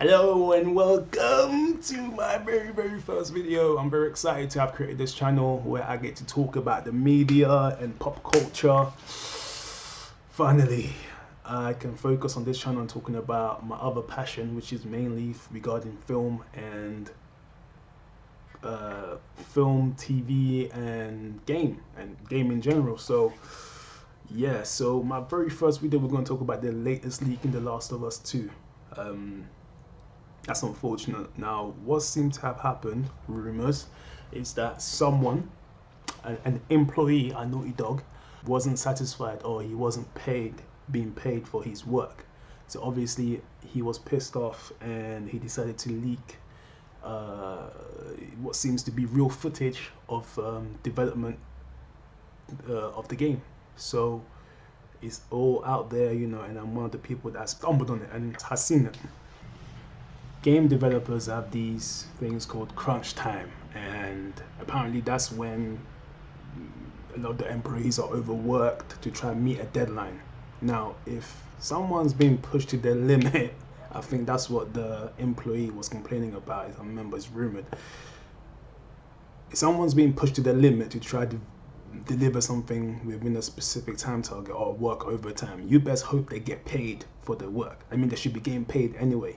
Hello and welcome to my very first video. I'm very excited to have created this channel where I get to talk about the media and pop culture. Finally, I can focus on this channel and talking about my other passion, which is mainly regarding film and film, TV, and game in general. So yeah, so my very first video, we're going to talk about the latest leak in The Last of Us 2. That's unfortunate. Now, what seems to have happened, rumors, is that someone, an employee at Naughty Dog, wasn't satisfied or he wasn't being paid for his work. So obviously he was pissed off and he decided to leak what seems to be real footage of development of the game. So it's all out there, and I'm one of the people that stumbled on it and has seen it. Game developers have these things called crunch time, and apparently that's when a lot of the employees are overworked to try and meet a deadline. Now, if someone's being pushed to their limit, I think that's what the employee was complaining about. I remember it's rumored. If someone's being pushed to their limit to try to deliver something within a specific time target or work overtime, you best hope they get paid for their work. I mean, they should be getting paid anyway.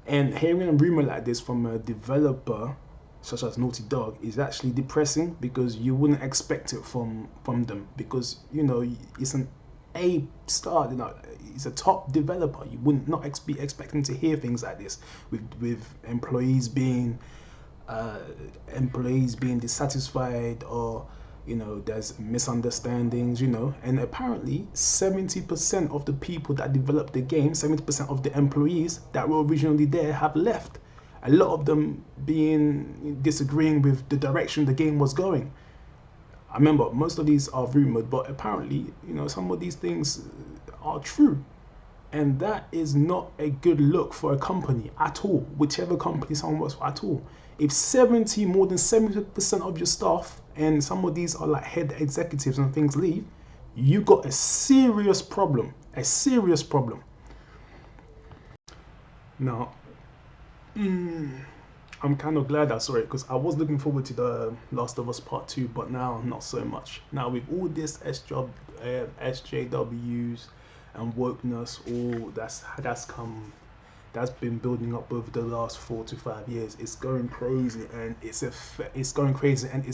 And hearing a rumor like this from a developer such as Naughty Dog is actually depressing, because you wouldn't expect it from them, because it's an A star, it's a top developer. You wouldn't not be expecting to hear things like this with employees being dissatisfied, or there's misunderstandings, and apparently 70% of the people that developed the game, 70% of the employees that were originally there have left. A lot of them disagreeing with the direction the game was going. I remember most of these are rumored, but apparently, some of these things are true. And that is not a good look for a company at all, whichever company someone works for at all. If more than 70% of your staff, and some of these are like head executives and things, leave, you got a serious problem. A serious problem. Now, I'm kind of glad I saw it, because I was looking forward to The Last of Us Part 2, but now not so much. Now with all this SJWs and wokeness, all that's been building up over the last 4 to 5 years. It's going crazy, and it's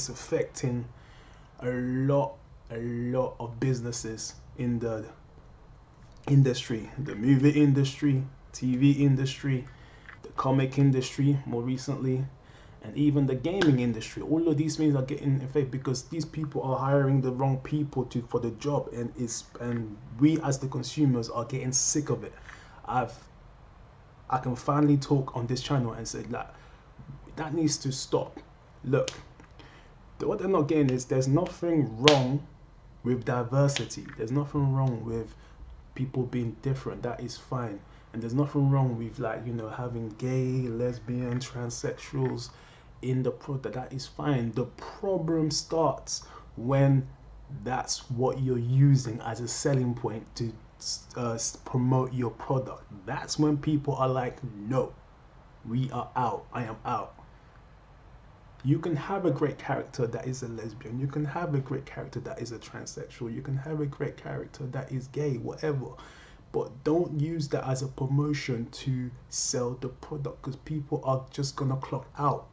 affecting a lot of businesses in the industry, the movie industry, TV industry, the comic industry more recently, and even the gaming industry. All of these things are getting affected because these people are hiring the wrong people for the job, and we as the consumers are getting sick of it. I can finally talk on this channel and say that needs to stop. Look, what they're not getting is there's nothing wrong with diversity. There's nothing wrong with people being different. That is fine. And there's nothing wrong with having gay, lesbian, transsexuals in the product. That is fine. The problem starts when that's what you're using as a selling point to promote your product. That's when people are like, no, we are out. I am out. You can have a great character that is a lesbian. You can have a great character that is a transsexual. You can have a great character that is gay, whatever. But don't use that as a promotion to sell the product, because people are just gonna clock out.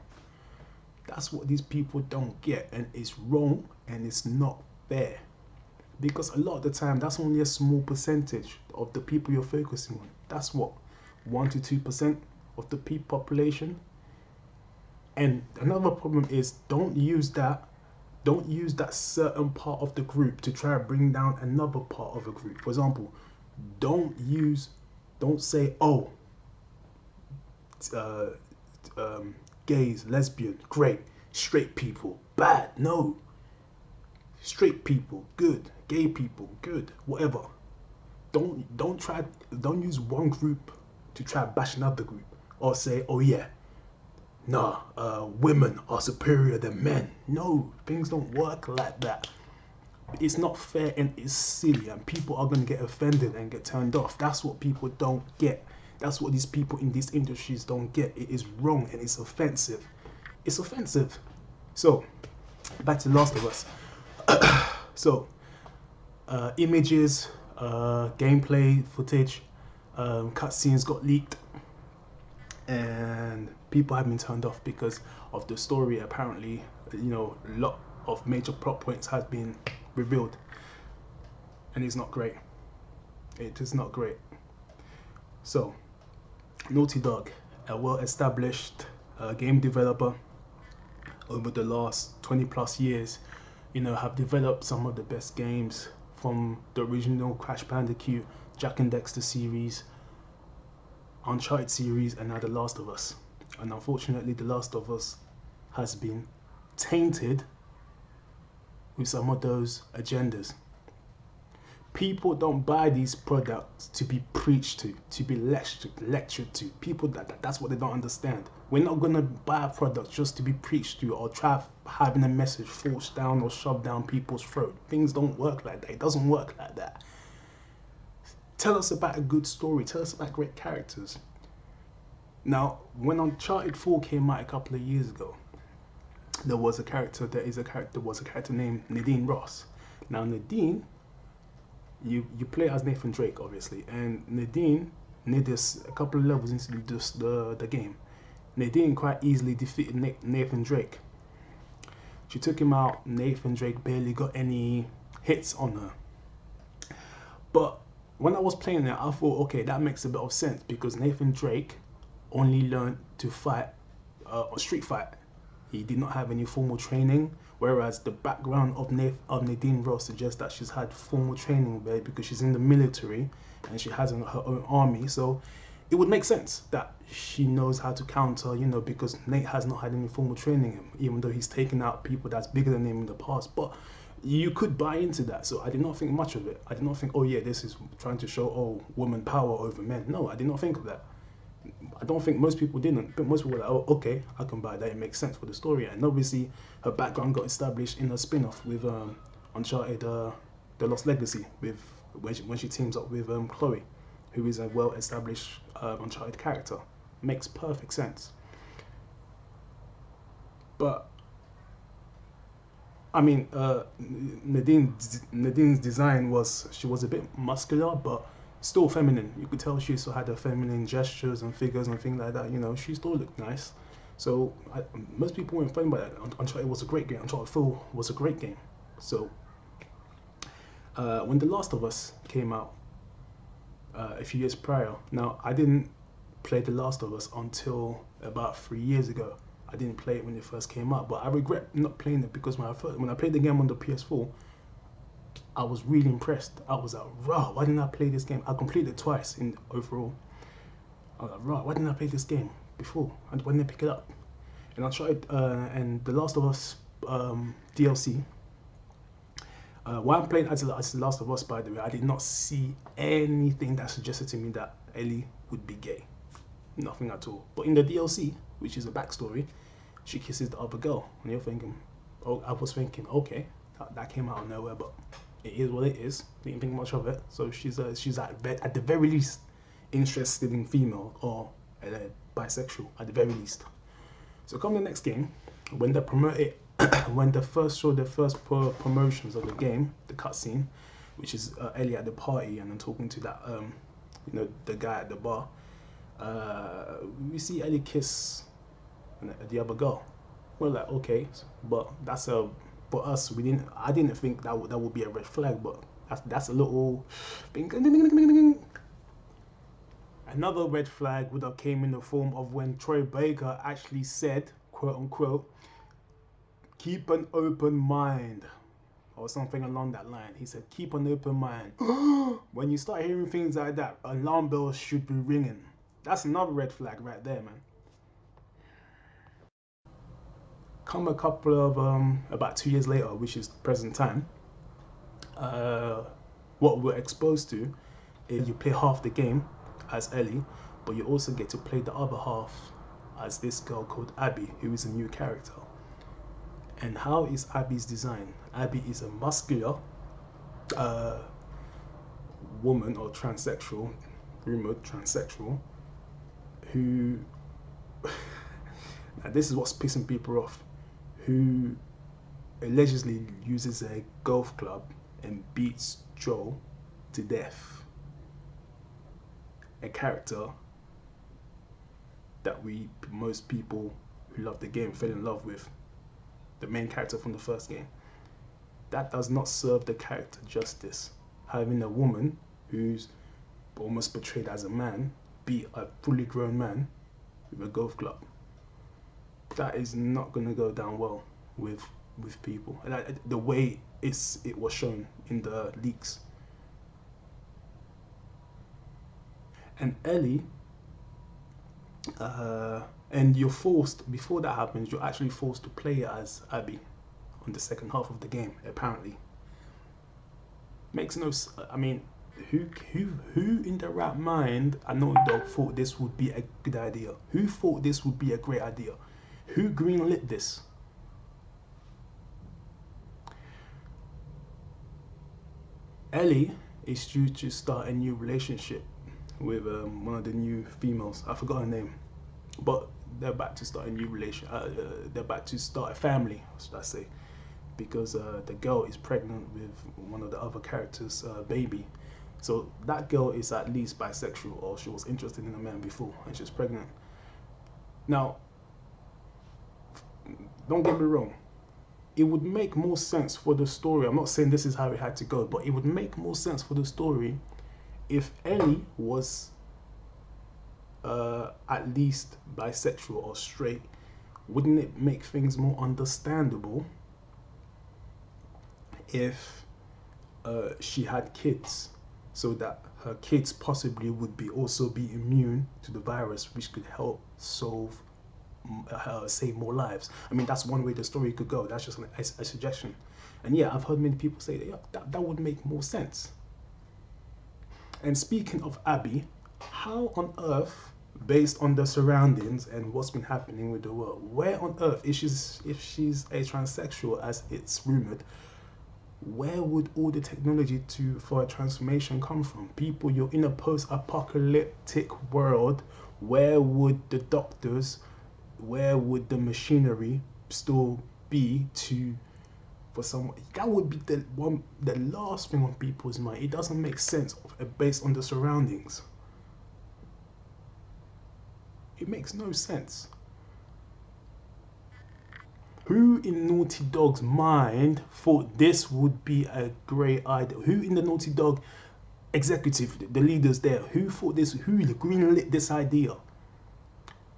That's what these people don't get, and it's wrong and it's not fair. Because a lot of the time, that's only a small percentage of the people you're focusing on. That's what, 1 to 2% of the population. And another problem is, don't use that certain part of the group to try to bring down another part of a group. For example, don't say, oh, gays, lesbian, great, straight people, bad. No. Straight people, good. Gay people, good. Whatever. Don't use one group to try to bash another group, or say, oh yeah, nah, women are superior than men. No, things don't work like that. It's not fair and it's silly, and people are going to get offended and get turned off. That's what people don't get. That's what these people in these industries don't get. It is wrong and it's offensive. It's offensive. So, back to Last of Us. So, images, gameplay footage, cutscenes got leaked, and people have been turned off because of the story. Apparently, a lot of major plot points has been revealed, and it's not great. It is not great. So, Naughty Dog, a well-established game developer over the last 20 plus years, have developed some of the best games from the original Crash Bandicoot, Jak and Daxter series, Uncharted series, and now The Last of Us. And unfortunately, The Last of Us has been tainted with some of those agendas. People don't buy these products to be preached to be lectured to. People that's what they don't understand. We're not gonna buy a product just to be preached to or try having a message forced down or shoved down people's throat. Things don't work like that. It doesn't work like that. Tell us about a good story. Tell us about great characters. Now, when Uncharted 4 came out a couple of years ago, there was a character named Nadine Ross. Now, Nadine, you play as Nathan Drake, obviously, and Nadine, near this a couple of levels into the game, Nadine quite easily defeated Nathan Drake. She took him out. Nathan Drake barely got any hits on her. But when I was playing it, I thought, okay, that makes a bit of sense because Nathan Drake only learned to fight street fight. He did not have any formal training, whereas the background of Nadine Ross suggests that she's had formal training there because she's in the military and she has her own army. So it would make sense that she knows how to counter, because Nate has not had any formal training, even though he's taken out people that's bigger than him in the past. But you could buy into that. So I did not think much of it. I did not think, oh yeah, this is trying to show, woman power over men. No, I did not think of that. I don't think most people didn't. But most people were like, oh, okay, I can buy that. It makes sense for the story. And obviously, her background got established in a spin-off with Uncharted: The Lost Legacy, with when she teams up with Chloe, who is a well-established Uncharted character. Makes perfect sense. But I mean, Nadine's design she was a bit muscular, but still feminine. You could tell she still had her feminine gestures and figures and things like that. She still looked nice. So most people weren't funny about that. Uncharted was a great game. Uncharted 4 was a great game. So when The Last of Us came out a few years prior, now I didn't play The Last of Us until about 3 years ago. I didn't play it when it first came out, but I regret not playing it because when I played the game on the PS4, I was really impressed. I was like, "Raw, why didn't I play this game?" I completed it twice in overall. I was like, "Raw, why didn't I play this game before? And why didn't I pick it up?" And I tried, and The Last of Us DLC. While I'm playing as The Last of Us, by the way, I did not see anything that suggested to me that Ellie would be gay. Nothing at all. But in the DLC, which is a backstory, she kisses the other girl, and you're thinking, oh, I was thinking, okay, that came out of nowhere, but it is what it is. Didn't think much of it. So she's at the very least interested in female or bisexual at the very least. So come the next game, when they promote it, when they first show the first promotions of the game, the cutscene, which is Ellie at the party and then talking to that the guy at the bar. We see Ellie kiss the other girl. We're like, okay, but for us, I didn't think that would be a red flag, but that's a little another red flag would have came in the form of when Troy Baker actually said, quote unquote, keep an open mind, or something along that line. He said, keep an open mind. When you start hearing things like that, alarm bells should be ringing. That's another red flag right there, man. Come a couple of about 2 years later, which is present time, what we're exposed to is you play half the game as Ellie, but you also get to play the other half as this girl called Abby, who is a new character. And how is Abby's design? Abby is a muscular woman, or transsexual, rumored transsexual, who now this is what's pissing people off, who allegedly uses a golf club and beats Joe to death. A character that most people who love the game fell in love with, the main character from the first game. That does not serve the character justice. Having a woman who's almost portrayed as a man beat a fully grown man with a golf club. That is not going to go down well with people. And the way it was shown in the leaks. And Ellie, and you're forced, before that happens, you're actually forced to play as Abby on the second half of the game, apparently. Makes no, I mean, who in their right mind, I know Dog, thought this would be a good idea? Who thought this would be a great idea? Who greenlit this? Ellie is due to start a new relationship with one of the new females. I forgot her name, but they're about to start a new they're about to start a family, should I say? Because the girl is pregnant with one of the other characters' baby. So that girl is at least bisexual, or she was interested in a man before, and she's pregnant. Now, don't get me wrong. It would make more sense for the story. I'm not saying this is how it had to go, but it would make more sense for the story if Ellie was at least bisexual or straight. Wouldn't it make things more understandable if she had kids, so that her kids possibly would also be immune to the virus, which could help save more lives? I mean, that's one way the story could go. That's just a suggestion. And yeah, I've heard many people say that, yeah, that would make more sense. And speaking of Abby, how on earth, based on the surroundings and what's been happening with the world, where on earth, if she's a transsexual as it's rumored, where would all the technology for a transformation come from? People, you're in a post-apocalyptic world. Where would the doctors, where would the machinery still be for someone? That would be the last thing on people's mind. It doesn't make sense based on the surroundings. It makes no sense. Who in Naughty Dog's mind thought this would be a great idea? Who in the Naughty Dog executive, the leaders there, who thought this? Who greenlit this idea?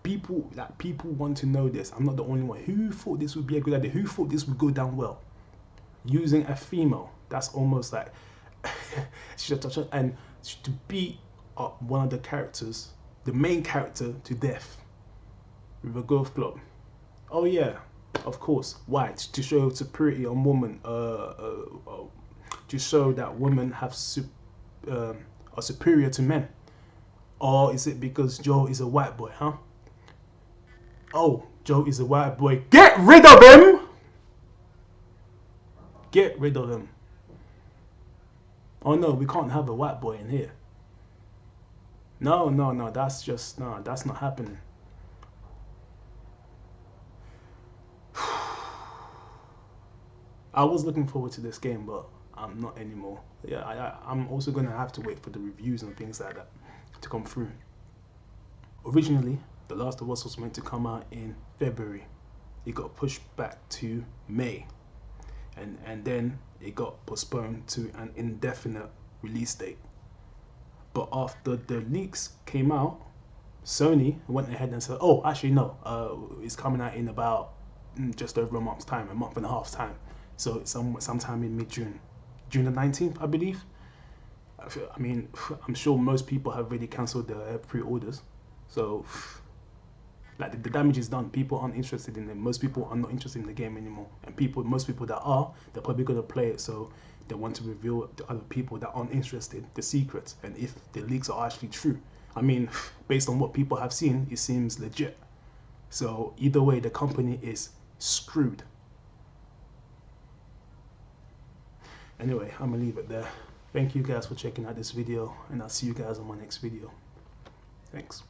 People want to know this. I'm not the only one. Who thought this would be a good idea? Who thought this would go down well? Using a female, that's almost like and to beat up one of the characters, the main character, to death with a golf club. Oh yeah, of course. Why? To show superiority on women. To show that women are superior to men. Or is it because Joe is a white boy, huh? Oh, Joe is a white boy. Get rid of him! Get rid of him. Oh no, we can't have a white boy in here. No, that's not happening. I was looking forward to this game, but I'm not anymore. Yeah, I'm also gonna have to wait for the reviews and things like that to come through. Originally, The Last of Us was meant to come out in February. It got pushed back to May, and then it got postponed to an indefinite release date. But after the leaks came out, Sony went ahead and said, oh, actually no, it's coming out in about just over a month's time, a month and a half's time. So it's sometime in mid-June. June the 19th, I believe. I mean, I'm sure most people have already cancelled their pre-orders. So, like, the damage is done. People aren't interested in it. Most people are not interested in the game anymore. And most people that are, they're probably going to play it. So they want to reveal to other people that aren't interested the secrets. And if the leaks are actually true. I mean, based on what people have seen, it seems legit. So either way, the company is screwed. Anyway, I'm gonna leave it there. Thank you guys for checking out this video, and I'll see you guys on my next video. Thanks.